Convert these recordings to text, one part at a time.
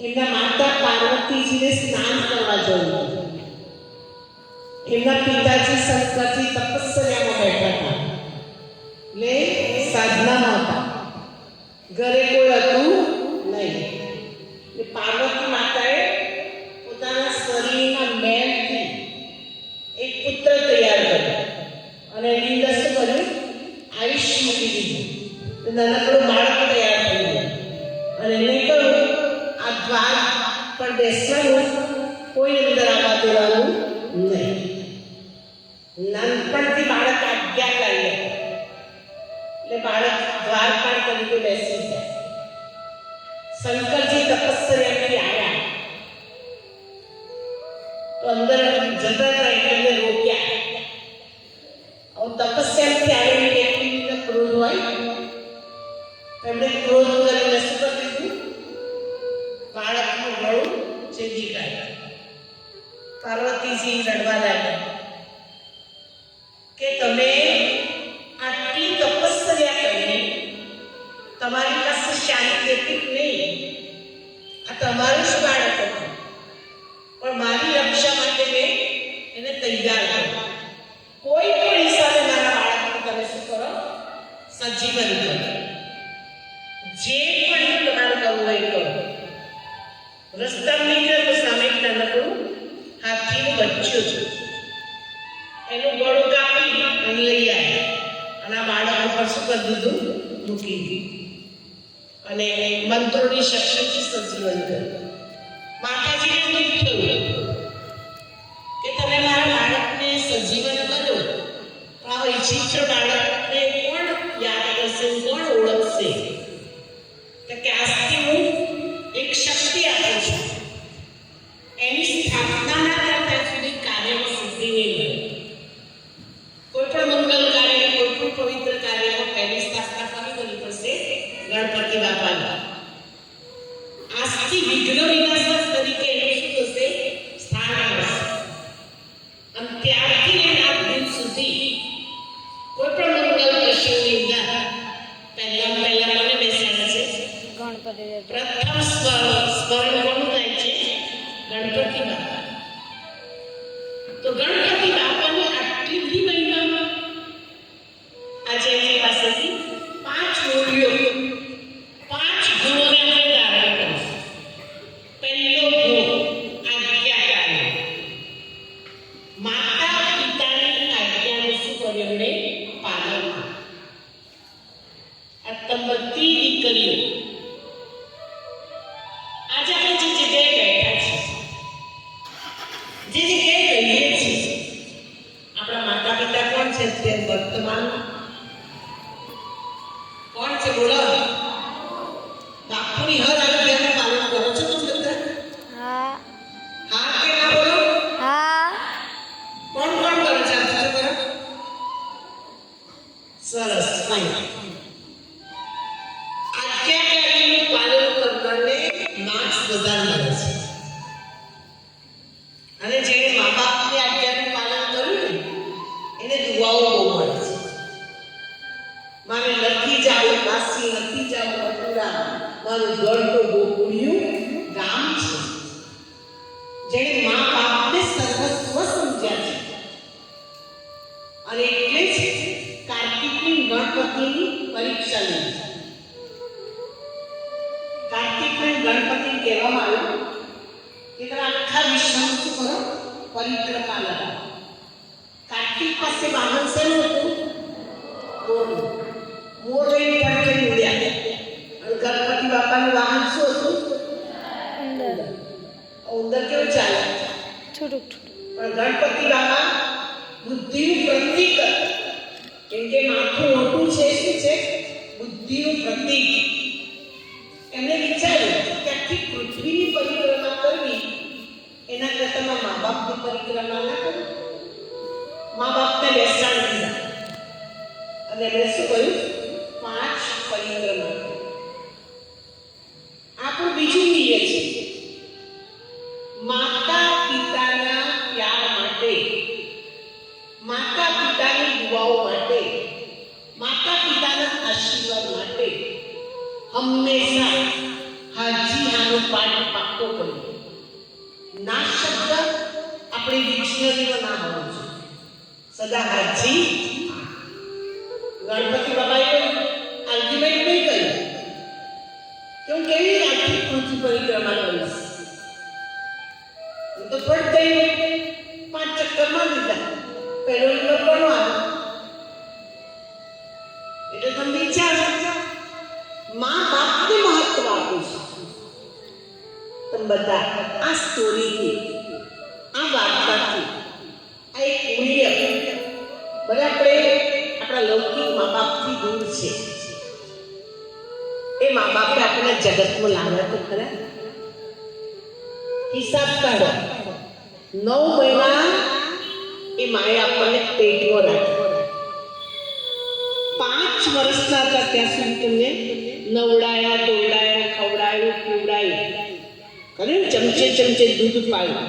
એમના માતા પાર્વતીજીને સ્નાન કરવા જવું. એમના પિતાજી શંકરજી તપસ્યામાં બેઠા હતા, એટલે સાધનામાં હતા, ઘરે કોઈ હતું નહીં. એટલે પાર્વતી માતાએ પોતાના શરીરના મેળથી એક પુત્ર તૈયાર કર્યો અને એની અંદર શું કર્યું? આયુષ મૂકી દીધું. નાનકડું બાળક તૈયાર થઈ ગયું અને એને કહ્યું, આ દ્વાર પર બેસવાનું, કોઈ અંદર આવવા દેવાનું નહીં. નાનપણથી બાળક આજ્ઞાકારી હતું, એટલે બાળક દ્વારપાળ તરીકે બેસી જાય. શંકરજી તપસ્યાથી આવ્યા તો અંદર જતા હતા, એટલે રોક્યા. તપસ્યાથી આવેલી વ્યક્તિને ક્રોધ હોય, એમણે ક્રોધ કરીને શું કરી દીધું? બાળકનું ગળું ચીંધી કાઢ્યું. પાર્વતીજી લડવા લાગ્યા કે તમે આટલી તપસ્યા કરી, તમારી પાસે શાંતિ હતી નહીં, આ તમારું જ બાળક હતું, પણ મારી રક્ષા માટે મેં એને તૈયાર કર્યો. કોઈ પણ હિસાબે મારા બાળકને તમે શું કરો? સજીવન કરો. જે પણ તમારે કરવું હોય કરો. રસ્તામાં નીકળે તો સામે નાનકડું હાથીનું બચ્ચું છે, એનું ગળું કાપી અને લઈ આવ્યા અને આ બાળક ઉપર શું કરી દીધું? મૂકી દીધું અને મંત્રોની શક્તિથી સજીવન કર્યું. માતાજીને દુઃખ થયું કે તમે મારા બાળકને સજીવન કર્યો, પણ આ વિચિત્ર બાળકને કોણ યાદ કરશે, કોણ ઓળખશે? કે આજથી હું એક શક્તિ આપું છું, એની સ્થાપના ના કરતા સુધી કાર્યમાં સિદ્ધિ નહીં મળે. કોઈ પણ મંગલ કાર્ય, કોઈ પણ પવિત્ર કાર્યમાં પહેલી સ્થાપના કોની કરવી પડશે? ગણપતિ બાપાની. આજથી વિઘ્ન વિનાશક તરીકે એનું શું થશે? સ્થાન મળશે. અને ત્યારથી લઈને આ દિન સુધી કોઈ પણ મંગલ પ્રસંગની અંદર પહેલા મને બેસાડે છે ગણપતિ. પ્રથમ સ્મરણ કોનું થાય છે? ગણપતિ બાપા. તો ગણપતિ બાપાની આટલી બધી મહિમા આજે એમની પાસેથી 5 મૂલ્યો, 5 ગુણોને આપણે ધારણ કરીશું. પહેલો ગુણ આજ્ઞાકારી. માતા પિતાની આજ્ઞાનું શું કર્યું? એમણે પાલન. આ બધી દીકરીઓ આજે આપણે જે જગ્યાએ બેઠા છીએ, જે જગ્યાએ રહીએ છીએ, આપણા માતા પિતા કોણ છે? અત્યારે વર્તમાન કોણ છે? બોલો. બાપુની હર આજ્ઞાનું પાલન કરો છો તમે બધા? હા. હા કે ના બોલો? હા. કોણ કોણ કરે છે? આપજો કરો. સરસ. ફાઇન. આજ્ઞાકારીનું પાલન કરનારને માર્ક્સ બધા મળે છે. અને જેણે મા બાપની આજ્ઞાનું પાલન કર્યું ને એને દુઆઓ બહુ મળે છે. મારે નથી જાવું કાશી, નથી જાવું મથુરા, મારું ઘર તો ગોકુળિયું ગામ છે. જેણે મા બાપને સર્વસ્વ સમજ્યા છે અને એટલે જ કાર્તિકની ગણપતિની પરીક્ષા લીધી. કાર્તિકને ગણપતિ કહેવામાં આવ્યું કે તમે આખા વિશ્વનું શું કરો? પરિક્રમા લગાવો. કાર્તિક પાસે વાહન શેનું હતું? મોર. મોર લઈને પડકે ઉડ્યા. અને ગણપતિ બાપાનું વાહન શું હતું? ઉંદર કેવું ચાલે? છોટું. પણ ગણપતિ બાપા બુદ્ધિનું પ્રતીક હતું. કેમ કે માથું મોટું છે, શું છે? બુદ્ધિનું પ્રતીક. એમણે વિચાર્યું કે આખી પૃથ્વીની પરિક્રમા કરવી એના કરતાં મા બાપની પરિક્રમા ના કરવી. મા બાપને બેસાડી દીધા અને એમણે શું કહ્યું? 5 પરિક્રમા. આપણું બીજું નિયમ છે માતા પિતાના પ્યાર માટે, માતા પિતાની દુઆઓ માટે, માતા પિતાના આશીર્વાદ માટે હંમેશા હાજી હાનું પાઠ આપવો પડે. ના શબ્દ આપણી ડિક્શનરીમાં ના હોવો જોઈએ. સદા હાજી. ગણપતિ બાપાએ આર્ગ્યુમેન્ટ નહીં કર્યું કે હું કેવી રીતે આખી પૃથ્વી પરિક્રમા કરીશ. તો ફટ જઈને 5 ચક્કર મારી દીધા. પહેલો નંબર કોનો આવ્યો? એટલે તમે વિચારો, મા બાપને મહત્વ આપું છું. તમે બધા આ સ્ટોરીથી, આ વાર્તાથી, આ એક મૂલ્ય ભલે આપણે આપણા લૌકિક મા બાપથી દૂર છે, એ મા બાપે આપણને જગતમાં લાવ્યા તો ખરા. હિસાબ કાઢો, 9 મહિના એ માએ આપણને પેટમાં રાખ્યા. 5 વર્ષના હતા ત્યાં સુધી તમને નવડાયા, દોડાયા, ખવડાયું, પીવડાયું, અને ચમચે ચમચે દૂધ પાયું.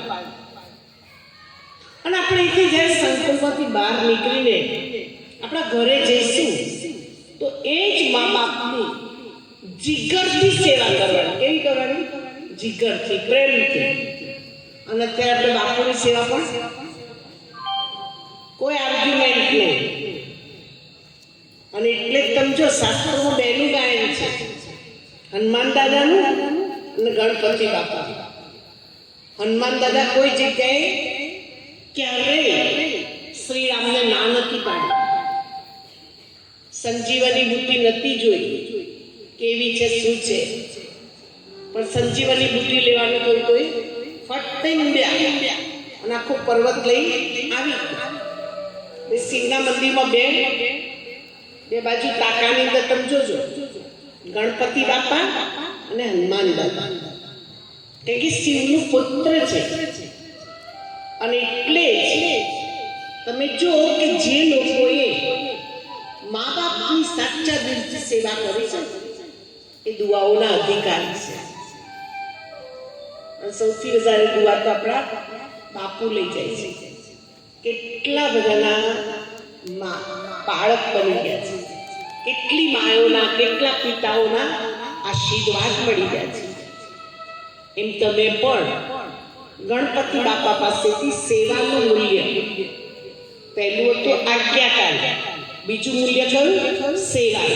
અને આપણે અહીંથી જ્યારે સંકલ્પમાંથી બહાર નીકળીને આપણા ઘરે જઈશું તો એ જ મા બાપની જીગરથી સેવા કરવાની. કેવી કરવાની? જીગરથી, પ્રેમથી. અને અત્યારે આપણે બાપુની સેવા પણ કોઈ આર્ગ્યુમેન્ટ નહીં. અને એટલે જ તમે જો શાસ્ત્રોમાં બેનું ગાયન છે, હનુમાન દાદાનું અને ગણપતિ બાપા. હનુમાન દાદા કોઈ જગ્યાએ ક્યારેય શ્રી રામને ના નથી પાડી. સંજીવની બુટ્ટી નથી જોઈ કેવી છે, શું છે, પણ સંજીવની બુટ્ટી લેવાનું કોઈ ફટ ઊંડ્યા અને આખો પર્વત લઈ આવી. શિવના મંદિરમાં બે બાજુ તાકાની અંદર તમે જોજો, ગણપતિ બાપા અને હનુમાન દાદા, કારણ કે શિવનું પુત્ર છે. અને એટલે જ તમે જો કે જે લોકોએ મા બાપની સાચા દિલથી સેવા કરી છે એ દુઆઓના અધિકારી છે. અને સૌથી વધારે દુઆ તો આપણા બાપુ લઈ જાય છે. કેટલા બધાના બાળક બની ગયા છે, કેટલી માયોના, કેટલા પિતાઓના આશીર્વાદ મળી ગયા છે. એમ તમે પણ ગણપતિ બાપા પાસેથી સેવાનું મૂલ્ય, પહેલું હતું આજ્ઞાકારી, બીજું મૂલ્ય કયું? સેવા.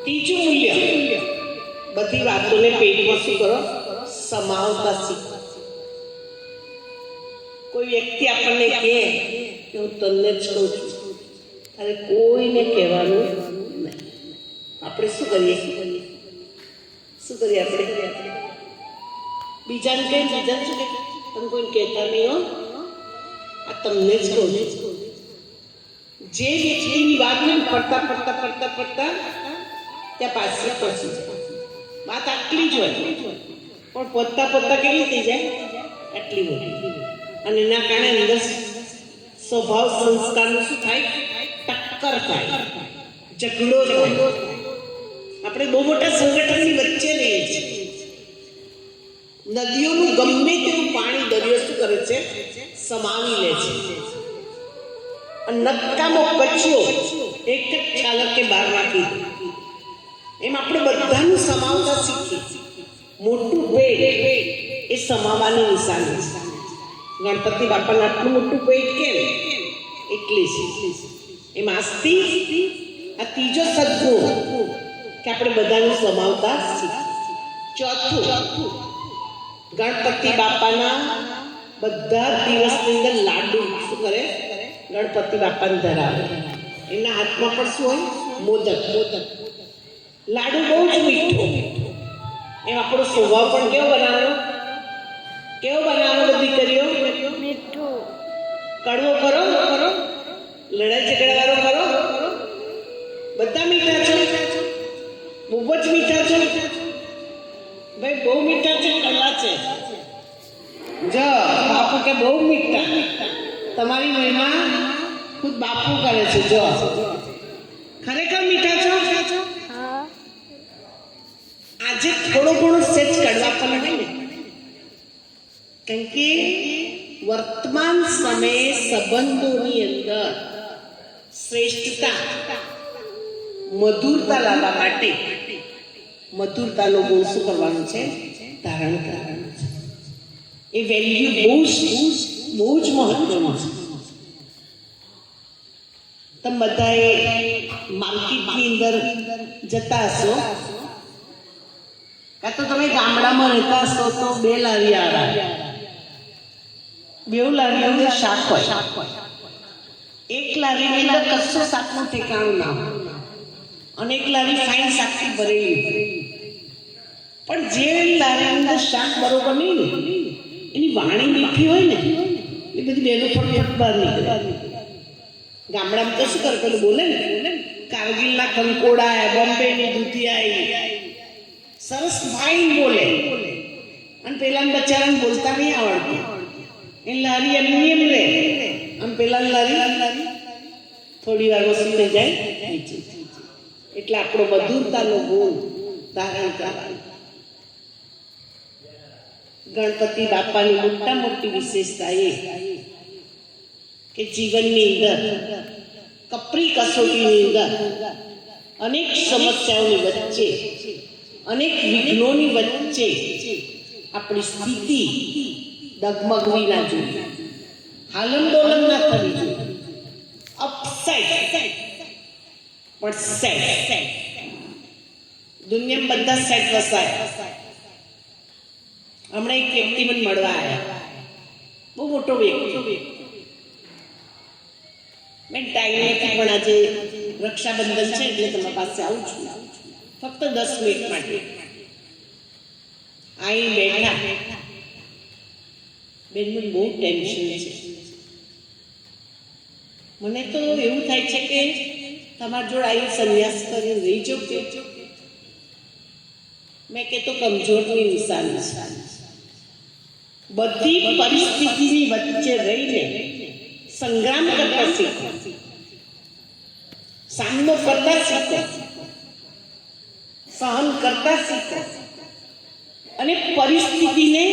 ત્રીજું મૂલ્ય બધી વાતોને પેટમાં શું કરો? સમાવતા શીખો. કોઈ વ્યક્તિ આપણને કહે કે હું તને જ કહું છું, તારે કોઈને કહેવાનું નહીં. આપણે શું કરીએ? આપણે બીજાને કઈ, બીજાને શું કહે? તમે કોઈને કહેતા નહીં હો, આ તમને જ કહું છું. જે વ્યક્તિની વાત નહીં પડતા ત્યાં પાછી પહોંચી જાય. વાત આટલી જ હોય, પણ પોતા કેવી થઈ જાય? આટલી મોટી. અને એના કારણે અંદર સ્વભાવ સંસ્કારનું શું થાય? ટક્કર થાય, ઝઘડો થાય. આપણે બહુ મોટા સંગઠનની વચ્ચે રહીએ છીએ. નદીઓનું ગમે તેવું પાણી દરિયો શું કરે છે? સમાવી લે છે. નક્કામો કચરો એક જ ચાલકે બહાર નાખી દે. એમ આપણે બધાનું સમાવતા શીખીએ. મોટું પેટ એ સમાવવાની નિશાની છે. ગણપતિ બાપાનું આટલું મોટું પેટ કેમ? એટલે છે. એમ આજથી આ ત્રીજો સદગુણ કે આપણે બધાનું સમાવતા શીખીએ. ચોથું, ગણપતિ બાપાના બધા દિવસની અંદર લાડુ શું કરે? ગણપતિ બાપાને ધરાવે. એના હાથમાં પણ શું હોય? મોદક. લાડુ બહુ જ મીઠો. એમ આપણો સ્વભાવ પણ કેવો બનાવવાનો? બધી કર્યો મીઠો. કડવો કરો, લડાઈ ઝઘડા વાળો કરો, બધા મીઠા છો, બહુ જ મીઠા છો. ભાઈ બહુ મીઠા છે, કલા છે. જો બાપુ કે બહુ મીઠા, તમારી મહિમા ખુદ બાપુ કરે છે. જો ખરેખર મીઠા છો. આજે થોડો ઘણો સેજ કડવા પણ હોય ને, કારણ કે વર્તમાન સમયે સંબંધોની અંદર શ્રેષ્ઠતા, મધુરતા લાવવા માટે મધુરતાનો ગુણ શું કરવાનો છે? ધારણ કરવાનું છે. એ વેલ્યુ બહુ જ મહત્વનું છે. તમે બધાએ માર્કેટની અંદર જતા હશો, કાં તો તમે ગામડામાં રહેતા હશો તો 2 લારી આવે, 2 લારી અંદર શાક હોય, 1 લારીની અંદર કશું શાકનું ઠેકાણું ના હોય, અને 1 લારી ફાઇન શાકથી ભરેલી. પણ જે લારીની અંદર શાક બરોબર નહીં ને, એની વાણી મીઠી હોય ને, એ બધી બેનો ફટફટ બહાર નીકળે. ગામડામાં તો શું કરે, પેલું બોલે ને, કારગિલના કંકોડા, બોમ્બેની દૂધિયા, સરસ ફાઇન બોલે, અને પેલા બચારાને બોલતા નહીં આવડતું. એ લારી એમની એમ રહે, અને પેલા લારી થોડી વાર વસી જાય. એટલે આપણો મધુરતાનો ગુણ ધારણ કરવાનો. ગણપતિ બાપાની મોટી વિશેષતા એ કે જીવનની અંદર કપરી કસોટીની અંદર અનેક સમસ્યાઓની વચ્ચે, અનેક વિઘ્નોની વચ્ચે આપણી સ્થિતિ ડગમગવી ના જોઈએ, હાલનડોલન ના થવી જોઈએ. અપસેટ પણ સેટ. દુનિયામાં બધા સેટ વસાય. હમણાં એક વ્યક્તિ મને મળવા આવ્યા, બહુ મોટો વ્યક્તિ. મેં ટાઈમ નથી, પણ આજે રક્ષાબંધન છે એટલે તમારા પાસે આવું છું, ફક્ત 10 મિનિટ માટે. અહીં બેઠા, બેનનું બહુ ટેન્શન છે. મને તો એવું થાય છે કે તમારા જોડે આવી સંન્યાસ કરીને રહી જાઉં કે. મેં કહેતો કમજોરની નિશાની છે. બધી પરિસ્થિતિની વચ્ચે રહીને સંગ્રામ કરતા શીખો, સામનો કરતા શીખો, સહન કરતા શીખો, અને પરિસ્થિતિને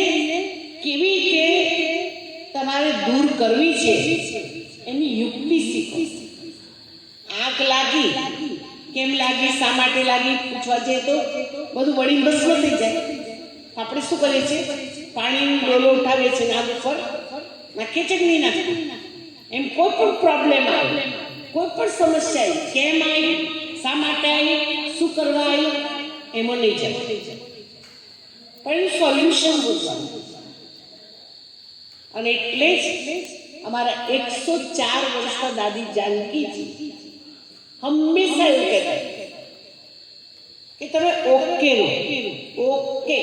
કેવી રીતે તમારે દૂર કરવી છે એની યુક્તિ શીખો. આગ લાગી, કેમ લાગી, શા માટે લાગી પૂછવા જઈએ તો બધું વળી ભસ્મ થઈ જાય. આપણે શું કરીએ છીએ, પાણીનો ડોલો ઉઠાવીએ છીએ, આગ ઉપર નાખીએ છીએ કે નહીં નાખીએ. એમ કોઈ પણ પ્રોબ્લેમ આવે, કોઈ પણ સમસ્યા આવી, કેમ આવી, શા માટે આવી, શું કરવા આવી, એમાં નહીં જાય, પણ એનું સોલ્યુશન શોધવાનું. અને એટલે જ અમારા 104 વર્ષના દાદી જાનકીજી હંમેશા એવું કહેતા કે તમે ઓકે રહો. ઓકે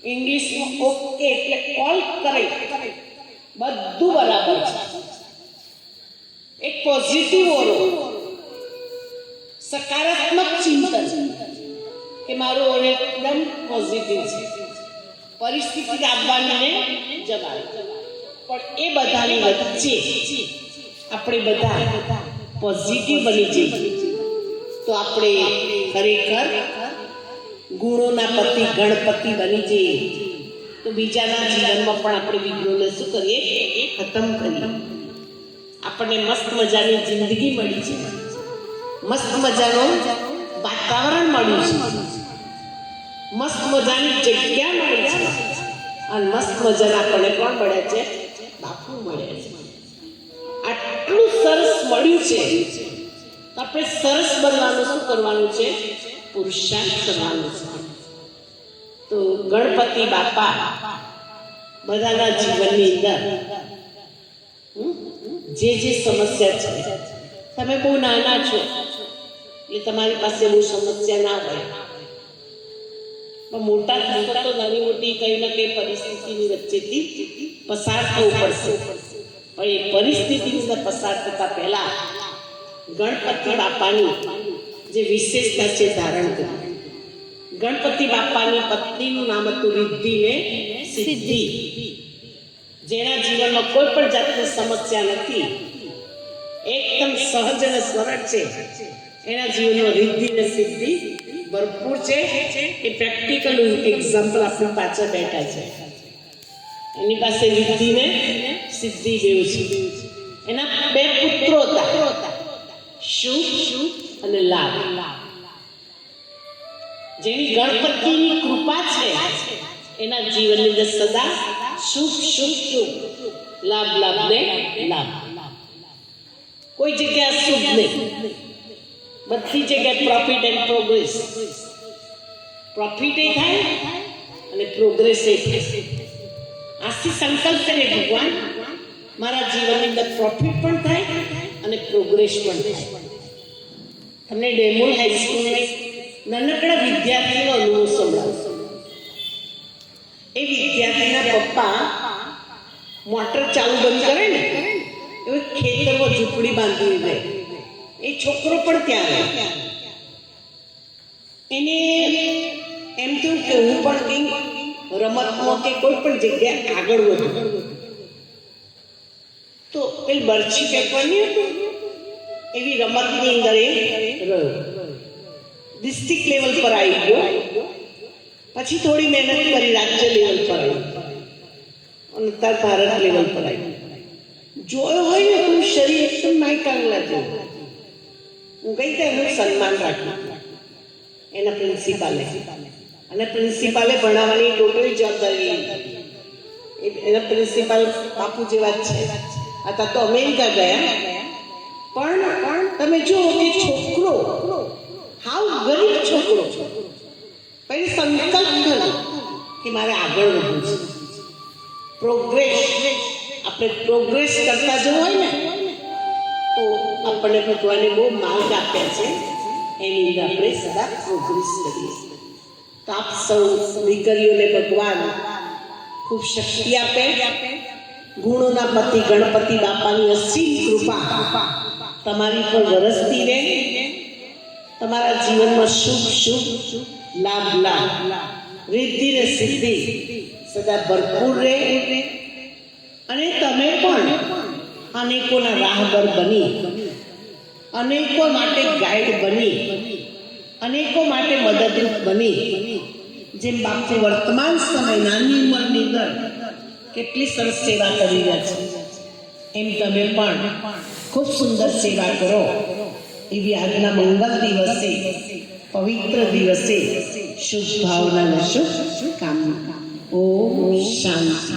ઇંગ્લિશમાં ઓકે એટલે ઓલ કરેક્ટ, બધું બરાબર છે. એક પોઝિટિવ ઓરો, સકારાત્મક ચિંતન કે મારું એકદમ પોઝિટિવ છે. પરિસ્થિતિ આવવાની ને જવાની, પણ એ બધાની વચ્ચે આપણે બધા પોઝિટિવ બની જઈએ તો આપણે ખરેખર ગુણોના પતિ ગણપતિ બની જઈએ. તો બીજાના જીવનમાં પણ આપણે વિઘ્નોને શું કરીએ, ખતમ કરીએ. આપણને મસ્ત મજાની જિંદગી મળી છે, મસ્ત મજાનું વાતાવરણ મળ્યું છે, મસ્ત મજાની જગ્યા મળી છે, અને મસ્ત મજાના આપણને કોણ મળે છે, બાપુ મળે છે. આટલું સરસ મળ્યું છે, આપણે સરસ બનવાનું શું કરવાનું છે, પુરુષાર્થ કરવાનું છે. તો ગણપતિ બાપા બધાના જીવનની અંદર જે સમસ્યા છે, તમે બહુ નાના છો એટલે તમારી પાસે બહુ સમસ્યા ના હોય, પણ મોટા થતા તો નાની મોટી કઈ ના કઈ પરિસ્થિતિની વચ્ચેથી પસાર થવું પડશે. પણ એ પરિસ્થિતિની અંદર પસાર થતા પહેલા ગણપતિ બાપાની જે વિશેષતા છે ધારણ કરી. ગણપતિ બાપાની પત્નીનું નામ હતું રિદ્ધિ ને સિદ્ધિ. જેના જીવનમાં કોઈ પણ જાતની સમસ્યા નથી, એકદમ સહજ અને સરળ છે, એના જીવનમાં રિદ્ધિ ને સિદ્ધિ ભરપૂર છે. એ પ્રેક્ટિકલ એક્ઝામ્પલ આપણી પાછળ બેઠા છે. એની પાસે રિદ્ધિ ને સિદ્ધિ બેઉ છે. એના 2 પુત્રો હતા, શુભ અને લાભ. જેની ગણપતિની કૃપા છે એના જીવનની અંદર સદા સુખ સુખ સુખ, લાભ લાભ ને લાભ. કોઈ જગ્યા સુખ નહીં, બધી જગ્યાએ પ્રોફિટ એન્ડ પ્રોગ્રેસ. પ્રોફિટ એ થાય અને પ્રોગ્રેસ એ થાય. આજથી સંકલ્પ કરે ભગવાન મારા જીવનની અંદર પ્રોફિટ પણ થાય અને પ્રોગ્રેસ પણ થાય. તમને ડેમોલ હાઈસ્કૂલને નાનકડા વિદ્યાર્થીનો અનુભવ સંભળાવશો. એ વિદ્યાર્થીના પપ્પા મોટર ચાલુ બંધ કરે ને એવું ખેતરમાં ઝૂંપડી બાંધી દે. એ છોકરો પણ ત્યાં રહે. એને એમ થયું કે હું પણ કંઈક રમતમાં કે કોઈ પણ જગ્યાએ આગળ વધું. તો પેલી બરછી ફેંકવાની હતું એવી રમતની અંદર એ રહ્યો. ડિસ્ટ્રિક્ટ લેવલ પર આવી ગયો. પછી થોડી મહેનત કરી રાજ્ય લેવલ પર આવી અને તાર ભારત લેવલ પર આવી. જોયો હોય ને એનું શરીર એકદમ માયકાંગલા જેવું. હું કઈ રીતે એનું સન્માન રાખ્યું એના પ્રિન્સિપાલે. અને પ્રિન્સિપાલે ભણાવવાની ટોટલી જવાબદારી એના પ્રિન્સિપાલ બાપુ જેવા જ છે. आता તો અમેરિકા ગયા પણ તમે જુઓ કે છોકરો હાવ ગરીબ છોકરો પછી સંકલ્પ કર્યો કે મારે આગળ વધવું છે. પ્રોગ્રેસ, આપણે પ્રોગ્રેસ કરતા જવું હોય ને તો આપણને ભગવાને બહુ માર્ગ આપ્યા છે. એની અંદર આપણે સદા પ્રોગ્રેસ કરીએ. તો આપ સૌ દીકરીઓને ભગવાન ખૂબ શક્તિ આપે. ગુણોના પતિ ગણપતિ બાપાની અસીમ કૃપા તમારી પર વરસતી રહે. તમારા જીવનમાં શુભ શુભ, લાભ લાભ, રિદ્ધિ ને સિદ્ધિ સદા ભરપૂર રહે. અને તમે પણ અનેકોના રાહબર બની, અનેકો માટે ગાઈડ બની, અનેકો માટે મદદરૂપ બની. જેમ બાપુ વર્તમાન સમય નાની ઉંમરની અંદર કેટલી સરસ સેવા કરી રહ્યા છે એમ તમે પણ ખૂબ સુંદર સેવા કરો. એવી આજના મંગલ દિવસે, પવિત્ર દિવસે શુભ ભાવના અને શુભ કામના. ઓમ શાંતિ.